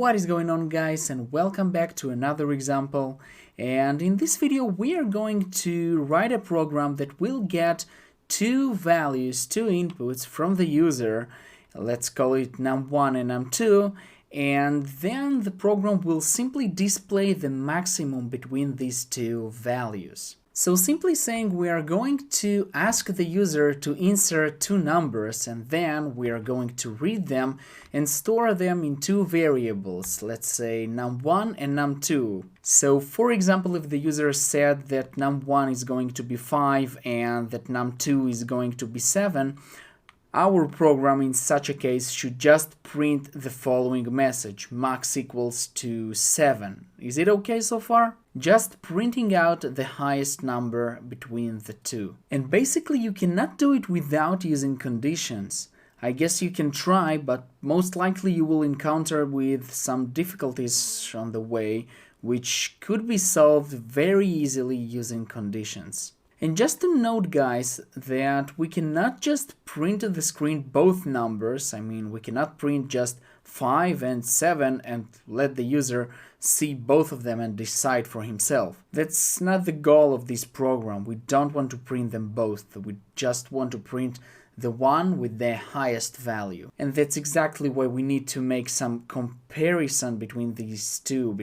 What is going on, guys, and welcome back to another example. And in this video we are going to write a program that will get two values, two inputs from the user. Let's call it num1 and num2, and then the program will simply display the maximum between these two values. So simply saying, we are going to ask the user to insert two numbers, and then we are going to read them and store them in two variables, let's say num1 and num2. So for example, if the user said that num1 is going to be 5 and that num2 is going to be 7, our program in such a case should just print the following message: max equals to 7. Is it okay so far? Just printing out the highest number between the two. And basically you cannot do it without using conditions. I guess you can try, but most likely you will encounter with some difficulties on the way, which could be solved very easily using conditions. And just to note, guys, that we cannot just print to the screen both numbers. I mean, we cannot print just 5 and 7 and let the user see both of them and decide for himself. That's not the goal of this program. We don't want to print them both. We just want to print the one with the highest value. And that's exactly why we need to make some comparison between these two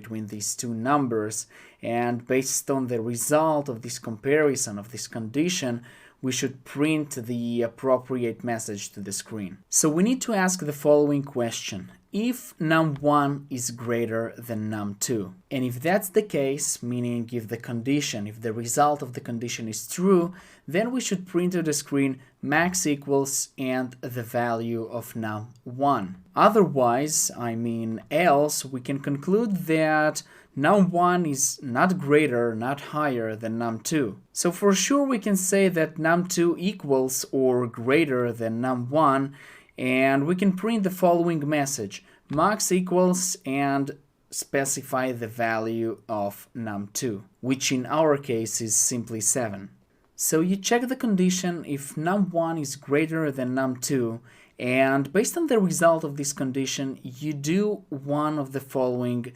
numbers, and based on the result of this comparison, of this condition, we should print the appropriate message to the screen. So we need to ask the following question: if num1 is greater than num2. And if that's the case, meaning if the result of the condition is true, then we should print to the screen max equals and the value of num1. Otherwise, else, we can conclude that num1 is not greater, not higher than num2. So for sure we can say that num2 equals or greater than num1, and we can print the following message: max equals and specify the value of num2, which in our case is simply 7. So you check the condition if num1 is greater than num2, and based on the result of this condition, you do one of the following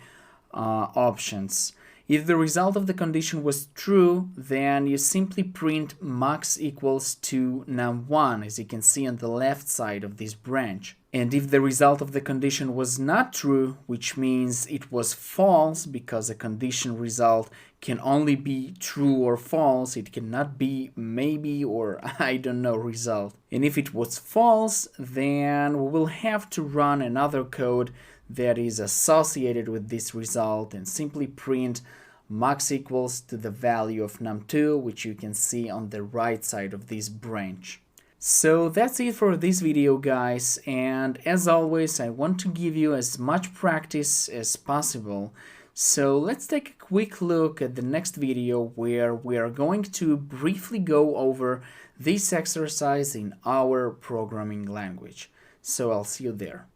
options. If the result of the condition was true, then you simply print max equals to num1, as you can see on the left side of this branch. And if the result of the condition was not true, which means it was false, because a condition result can only be true or false, it cannot be maybe or I don't know result. And if it was false, then we will have to run another code that is associated with this result and simply print max equals to the value of num2, which you can see on the right side of this branch. So that's it for this video, guys, and as always I want to give you as much practice as possible. So let's take a quick look at the next video where we are going to briefly go over this exercise in our programming language. So I'll see you there.